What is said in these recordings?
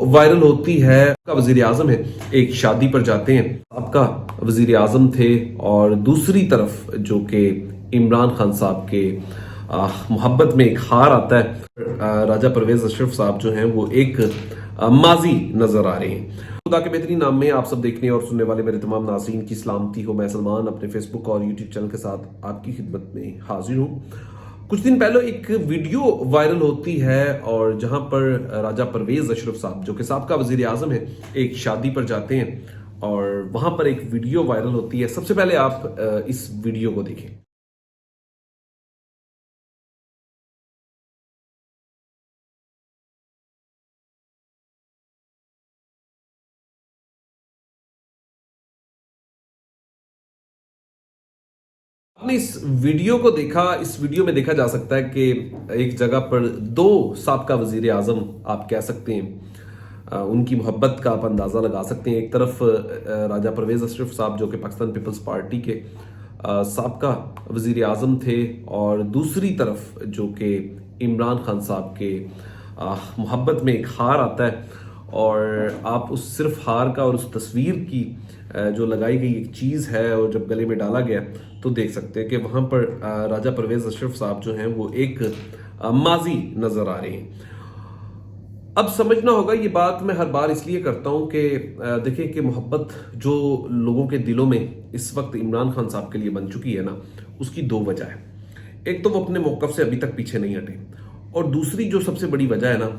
Viral ہوتی ہے کا وزیر اعظم ہے، ایک شادی پر جاتے ہیں، آپ کا وزیر اعظم تھے، اور دوسری طرف جو کہ عمران خان صاحب کے محبت میں ایک ہار آتا ہے، راجہ پرویز اشرف صاحب جو ہیں وہ ایک ماضی نظر آ رہے ہیں۔ خدا کے بہترین نام میں آپ سب دیکھنے اور سننے والے میرے تمام ناظرین کی سلامتی ہو۔ میں سلمان اپنے فیس بک اور یوٹیوب چینل کے ساتھ آپ کی خدمت میں حاضر ہوں۔ کچھ دن پہلے ایک ویڈیو وائرل ہوتی ہے، اور جہاں پر راجہ پرویز اشرف صاحب جو کہ سابقہ وزیر اعظم ہیں، ایک شادی پر جاتے ہیں، اور وہاں پر ایک ویڈیو وائرل ہوتی ہے۔ سب سے پہلے آپ اس ویڈیو کو دیکھیں۔ آپ نے اس ویڈیو کو دیکھا، اس ویڈیو میں دیکھا جا سکتا ہے کہ ایک جگہ پر دو سابقہ وزیر اعظم آپ کہہ سکتے ہیں، ان کی محبت کا آپ اندازہ لگا سکتے ہیں۔ ایک طرف راجہ پرویز اشرف صاحب جو کہ پاکستان پیپلز پارٹی کے سابقہ وزیر اعظم تھے، اور دوسری طرف جو کہ عمران خان صاحب کے محبت میں ایک ہار آتا ہے، اور آپ اس صرف ہار کا اور اس تصویر کی جو لگائی گئی ایک چیز ہے، اور جب گلے میں ڈالا گیا تو دیکھ سکتے ہیں کہ وہاں پر راجہ پرویز اشرف صاحب جو ہیں وہ ایک ماضی نظر آ رہے ہیں۔ اب سمجھنا ہوگا، یہ بات میں ہر بار اس لیے کرتا ہوں کہ دیکھیں کہ محبت جو لوگوں کے دلوں میں اس وقت عمران خان صاحب کے لیے بن چکی ہے نا، اس کی دو وجہ ہے۔ ایک تو وہ اپنے موقف سے ابھی تک پیچھے نہیں ہٹے، اور دوسری جو سب سے بڑی وجہ ہے نا،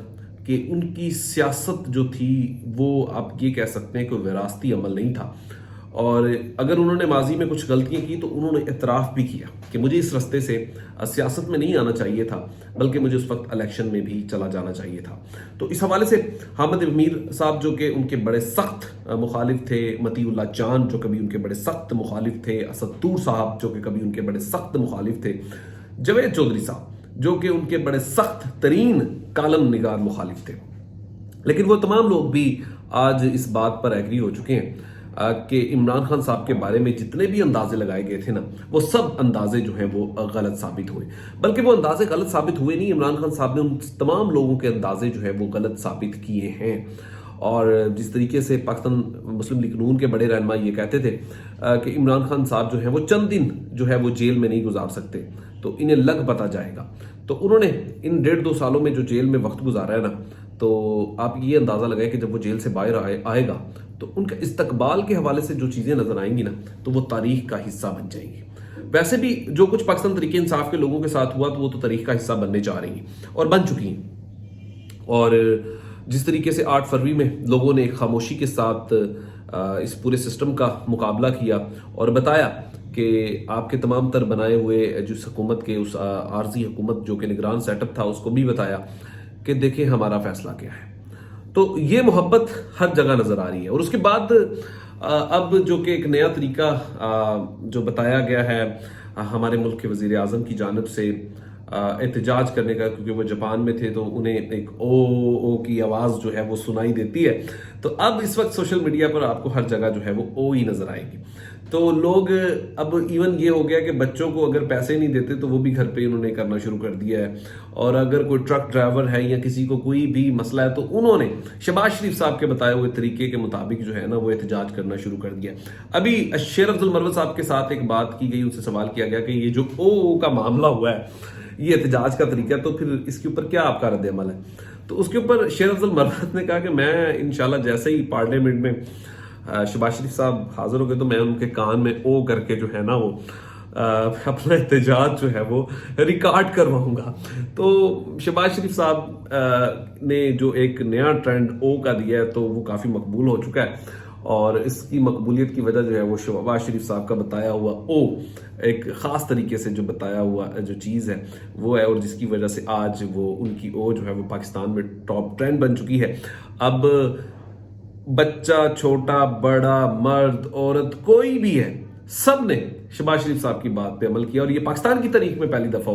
کہ ان کی سیاست جو تھی وہ آپ یہ کہہ سکتے ہیں کہ وراثتی عمل نہیں تھا، اور اگر انہوں نے ماضی میں کچھ غلطیاں کی تو انہوں نے اعتراف بھی کیا کہ مجھے اس رستے سے سیاست میں نہیں آنا چاہیے تھا، بلکہ مجھے اس وقت الیکشن میں بھی چلا جانا چاہیے تھا۔ تو اس حوالے سے حامد امیر صاحب جو کہ ان کے بڑے سخت مخالف تھے، مطیع اللہ چاند جو کبھی ان کے بڑے سخت مخالف تھے، اسد طور صاحب جو کہ کبھی ان کے بڑے سخت مخالف تھے، جاوید چودھری صاحب جو کہ ان کے بڑے سخت ترین کالم نگار مخالف تھے، لیکن وہ تمام لوگ بھی آج اس بات پر ایگری ہو چکے ہیں کہ عمران خان صاحب کے بارے میں جتنے بھی اندازے لگائے گئے تھے نا، وہ سب اندازے جو ہیں وہ غلط ثابت ہوئے۔ بلکہ وہ اندازے غلط ثابت ہوئے نہیں، عمران خان صاحب نے ان تمام لوگوں کے اندازے جو ہیں وہ غلط ثابت کیے ہیں۔ اور جس طریقے سے پاکستان مسلم لیگ نون کے بڑے رہنما یہ کہتے تھے کہ عمران خان صاحب جو ہیں وہ چند دن جو ہے وہ جیل میں نہیں گزار سکتے، تو انہیں لگ پتہ جائے گا، تو انہوں نے ان 1.5-2 سالوں میں جو جیل میں وقت گزارا ہے نا، تو آپ یہ اندازہ لگائیں کہ جب وہ جیل سے باہر آئے گا تو ان کا استقبال کے حوالے سے جو چیزیں نظر آئیں گی نا، تو وہ تاریخ کا حصہ بن جائیں گی۔ ویسے بھی جو کچھ پاکستان تحریک انصاف کے لوگوں کے ساتھ ہوا تو وہ تو تاریخ کا حصہ بننے جا رہی ہیں اور بن چکی ہیں۔ اور جس طریقے سے 8 فروری میں لوگوں نے خاموشی کے ساتھ اس پورے سسٹم کا مقابلہ کیا اور بتایا کہ آپ کے تمام تر بنائے ہوئے جس حکومت کے اس عارضی حکومت جو کہ نگران سیٹ اپ تھا، اس کو بھی بتایا کہ دیکھیں ہمارا فیصلہ کیا ہے، تو یہ محبت ہر جگہ نظر آ رہی ہے۔ اور اس کے بعد اب جو کہ ایک نیا طریقہ جو بتایا گیا ہے ہمارے ملک کے وزیر اعظم کی جانب سے احتجاج کرنے کا، کیونکہ وہ جاپان میں تھے تو انہیں ایک او کی آواز جو ہے وہ سنائی دیتی ہے، تو اب اس وقت سوشل میڈیا پر آپ کو ہر جگہ جو ہے وہ او ہی نظر آئے گی۔ تو لوگ اب ایون یہ ہو گیا کہ بچوں کو اگر پیسے نہیں دیتے تو وہ بھی گھر پہ انہوں نے کرنا شروع کر دیا ہے، اور اگر کوئی ٹرک ڈرائیور ہے یا کسی کو کوئی بھی مسئلہ ہے تو انہوں نے شہباز شریف صاحب کے بتائے ہوئے طریقے کے مطابق جو ہے نا وہ احتجاج کرنا شروع کر دیا۔ ابھی شیر افضل مروت صاحب کے ساتھ ایک بات کی گئی، ان سے سوال کیا گیا کہ یہ جو او کا معاملہ ہوا ہے یہ احتجاج کا طریقہ ہے، تو پھر اس کے اوپر کیا آپ کا رد عمل ہے؟ تو اس کے اوپر شیر افضل مروت نے کہا کہ میں انشاءاللہ جیسے ہی پارلیمنٹ میں شہباز شریف صاحب حاضر ہو گئے تو میں ان کے کان میں او کر کے جو ہے نا وہ اپنا احتجاج جو ہے وہ ریکارڈ کرواؤں گا۔ تو شہباز شریف صاحب نے جو ایک نیا ٹرینڈ او کا دیا ہے تو وہ کافی مقبول ہو چکا ہے، اور اس کی مقبولیت کی وجہ جو ہے وہ شہباز شریف صاحب کا بتایا ہوا او، ایک خاص طریقے سے جو بتایا ہوا جو چیز ہے وہ ہے، اور جس کی وجہ سے آج وہ ان کی او جو ہے وہ پاکستان میں ٹاپ ٹرینڈ بن چکی ہے۔ اب بچہ، چھوٹا، بڑا، مرد، عورت، کوئی بھی ہے، سب نے شہباز شریف صاحب کی بات پہ عمل کیا، اور یہ پاکستان کی تاریخ میں پہلی دفعہ